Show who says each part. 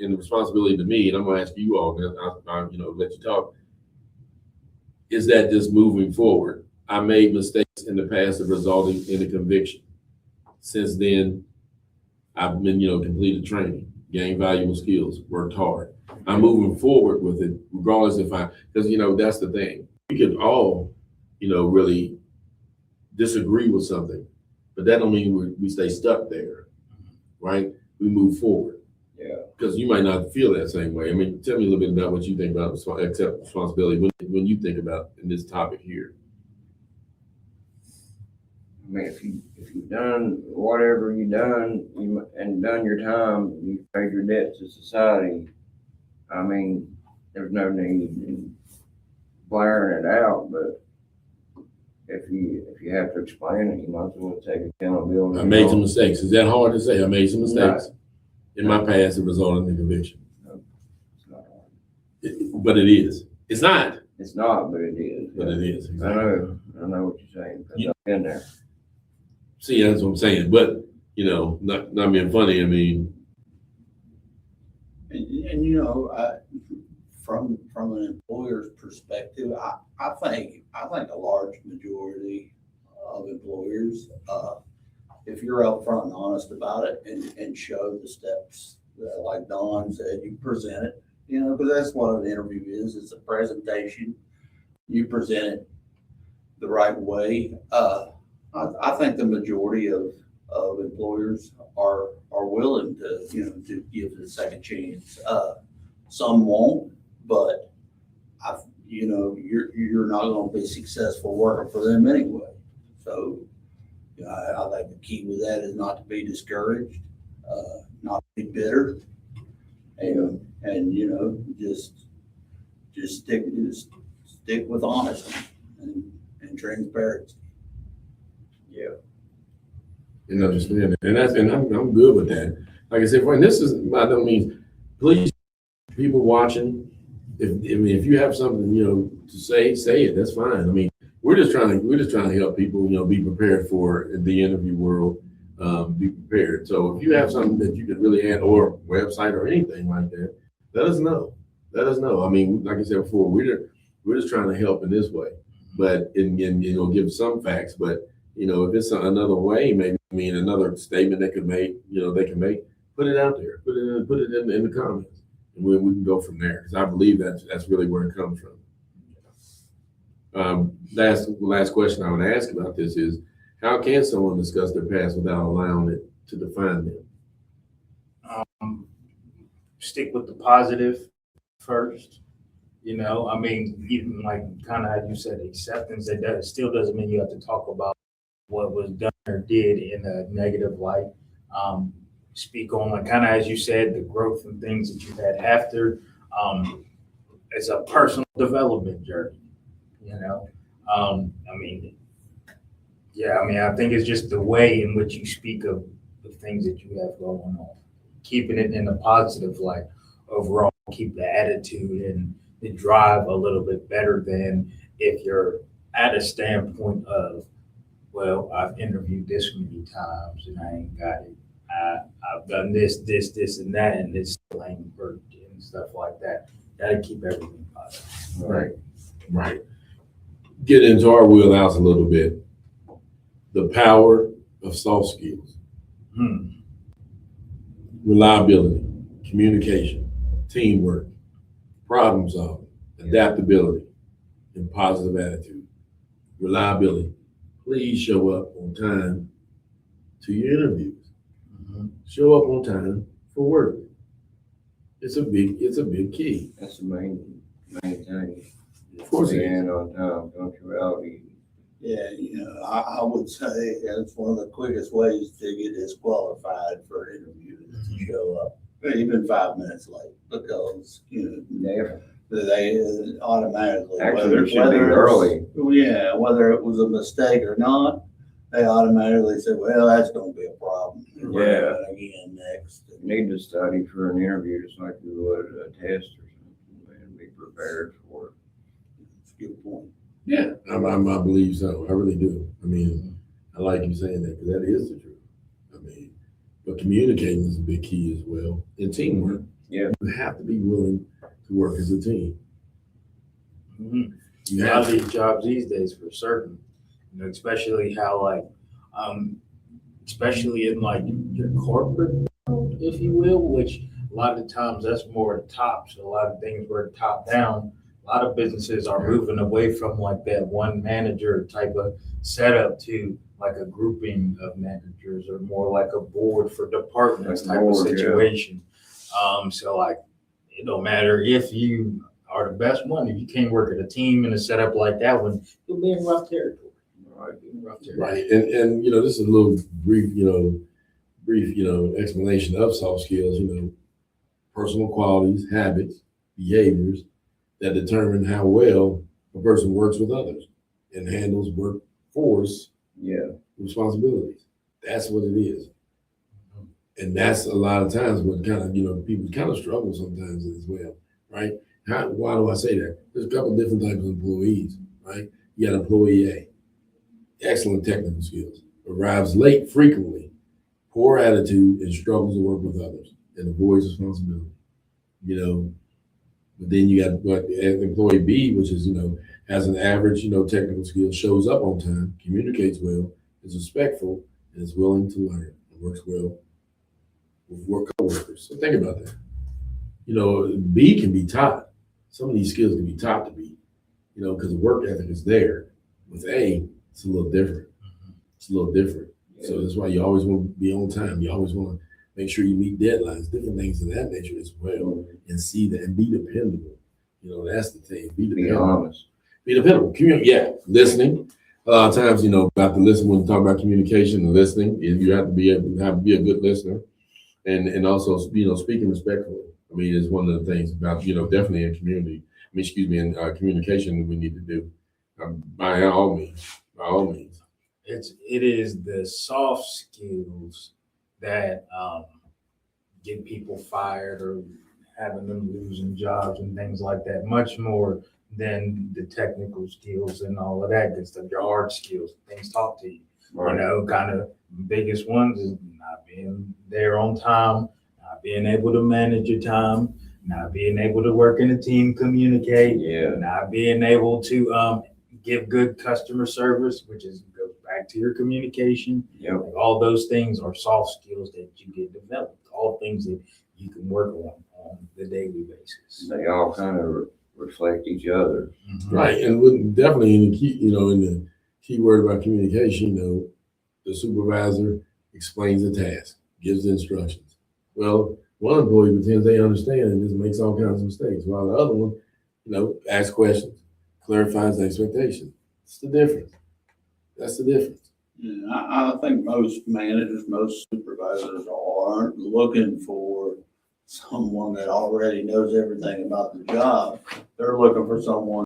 Speaker 1: and the responsibility to me, and I'm gonna ask you all, I'll let you talk, is that just moving forward. I made mistakes in the past that resulted in a conviction. Since then, I've been, completed training, gained valuable skills, worked hard. I'm moving forward with it, regardless because, that's the thing. We could all, really disagree with something, but that don't mean we stay stuck there, right? We move forward.
Speaker 2: Yeah.
Speaker 1: Because you might not feel that same way. I mean, tell me a little bit about what you think about accept responsibility when you think about in this topic here.
Speaker 2: I mean, if you've done whatever you've done and done your time, you've paid your debt to society. I mean, there's no need in blaring it out, but if you have to explain it, you might as well take accountability.
Speaker 1: I made some mistakes. Is that hard to say? I made some mistakes in my past that resulted in conviction.
Speaker 2: No, it's not hard.
Speaker 1: But it is. It's not.
Speaker 2: It's not, but it is.
Speaker 1: But it is. Exactly.
Speaker 2: I know what you're saying. Because I've been there.
Speaker 1: See, that's what I'm saying. But not being funny. I mean,
Speaker 3: and from an employer's perspective, I think a large majority of employers, if you're upfront and honest about it and show the steps that, like Don said, you present it, because that's what an interview is. It's a presentation. You present it the right way. I think the majority of employers are willing to give it a second chance. Some won't, but you're not going to be successful working for them anyway. So I think the key with that is not to be discouraged, not to be bitter, and just stick with honesty and transparency.
Speaker 2: Yeah.
Speaker 1: And understand it. And I'm good with that. Like I said, this is by no means, please, people watching, if you have something, to say it. That's fine. I mean, we're just trying to help people, be prepared for the interview world, be prepared. So if you have something that you could really add, or website or anything like that, let us know. I mean, like I said before, we're just trying to help in this way, but give some facts. But if it's another way, maybe another statement they can make, put it out there, put it in the comments, and we can go from there. Because I believe that's really where it comes from. Last question I would ask about this is, how can someone discuss their past without allowing it to define them?
Speaker 4: Stick with the positive first. I mean, even like kind of how you said, acceptance, that still doesn't mean you have to talk about what was done or did in a negative light. Speak on, like kind of as you said, the growth and things that you had after. It's a personal development journey. I think it's just the way in which you speak of the things that you have going on, keeping it in a positive light. Overall, keep the attitude and the drive a little bit better than if you're at a standpoint of, well, I've interviewed this many times and I ain't got it. I've done this, and that, and this still ain't worked and stuff like that. Gotta keep everything positive.
Speaker 1: Right. Get into our wheelhouse a little bit. The power of soft skills. Reliability, communication, teamwork, problem solving, adaptability, and positive attitude. Reliability. Please show up on time to your interviews. Show up on time for work. It's a big key.
Speaker 2: That's the main thing.
Speaker 1: Of course it is.
Speaker 2: On time, punctuality.
Speaker 3: Yeah, I would say that's one of the quickest ways to get disqualified for an interview is to show up even 5 minutes late, because they automatically
Speaker 2: Actually, it should be early.
Speaker 3: Whether it was a mistake or not, they automatically say, well, that's going to be a problem.
Speaker 2: Yeah.
Speaker 3: Again, next.
Speaker 2: You need to study for an interview just like you would a test or something, and be prepared for it.
Speaker 3: That's a good point.
Speaker 1: Yeah, I believe so. I really do. I mean, I like you saying that, because that is the truth. I mean, but communicating is a big key as well, and teamwork.
Speaker 2: Yeah.
Speaker 1: You have to be willing to work as a team.
Speaker 4: Mhm.
Speaker 1: You
Speaker 4: A lot
Speaker 1: have
Speaker 4: of
Speaker 1: to.
Speaker 4: these jobs these days, for certain, especially how especially in your corporate world, if you will, which a lot of times that's more at top. So a lot of things were top down. A lot of businesses are moving away from that one manager type of setup to a grouping of managers or more like a board for departments
Speaker 2: Like a
Speaker 4: type of
Speaker 2: board, yeah.
Speaker 4: situation. So it don't matter if you are the best one. If you can't work at a team in a setup like that one, you'll be in rough territory. Right, be in rough territory.
Speaker 1: Right, and this is a little brief, explanation of soft skills. Personal qualities, habits, behaviors that determine how well a person works with others and handles workforce
Speaker 2: Yeah.
Speaker 1: responsibilities. That's what it is. And that's a lot of times what kind of, people kind of struggle sometimes as well, right? Why do I say that? There's a couple of different types of employees, right? You got employee A, excellent technical skills, arrives late frequently, poor attitude, and struggles to work with others and avoids responsibility. But then you got employee B, which is, has an average, technical skill, shows up on time, communicates well, is respectful, and is willing to learn and works well with work coworkers. So think about that. B can be taught. Some of these skills can be taught to B, because the work ethic is there. With A, it's a little different. It's a little different. So that's why you always want to be on time. You always want to make sure you meet deadlines, different things of that nature as well, and see that and be dependable. That's the thing. Be
Speaker 2: Be
Speaker 1: dependable.
Speaker 2: honest.
Speaker 1: Be dependable. Listening. A lot of times, about to listen when you talk about communication and listening. You have to be able to be a good listener, and also speaking respectfully. I mean, it's one of the things about definitely in community. In communication we need to do by all means. By all means.
Speaker 4: It is the soft skills that get people fired or having them losing jobs and things like that, much more than the technical skills and all of that, because the hard skills, things talk to you.
Speaker 2: Right.
Speaker 4: Kind of biggest ones is not being there on time, not being able to manage your time, not being able to work in a team, communicate,
Speaker 2: Yeah.
Speaker 4: not being able to give good customer service, which goes back to your communication.
Speaker 2: Yep.
Speaker 4: All those things are soft skills that you get developed. All things that you can work on the daily basis.
Speaker 2: They all kind of reflect each other.
Speaker 1: Right, and definitely in the key word about communication, the supervisor explains the task, gives the instructions. Well, one employee pretends they understand and just makes all kinds of mistakes, while the other one, asks questions, clarifies the expectation. It's the difference. That's the difference.
Speaker 3: Yeah, I think most managers, most supervisors aren't looking for someone that already knows everything about the job. They're looking for someone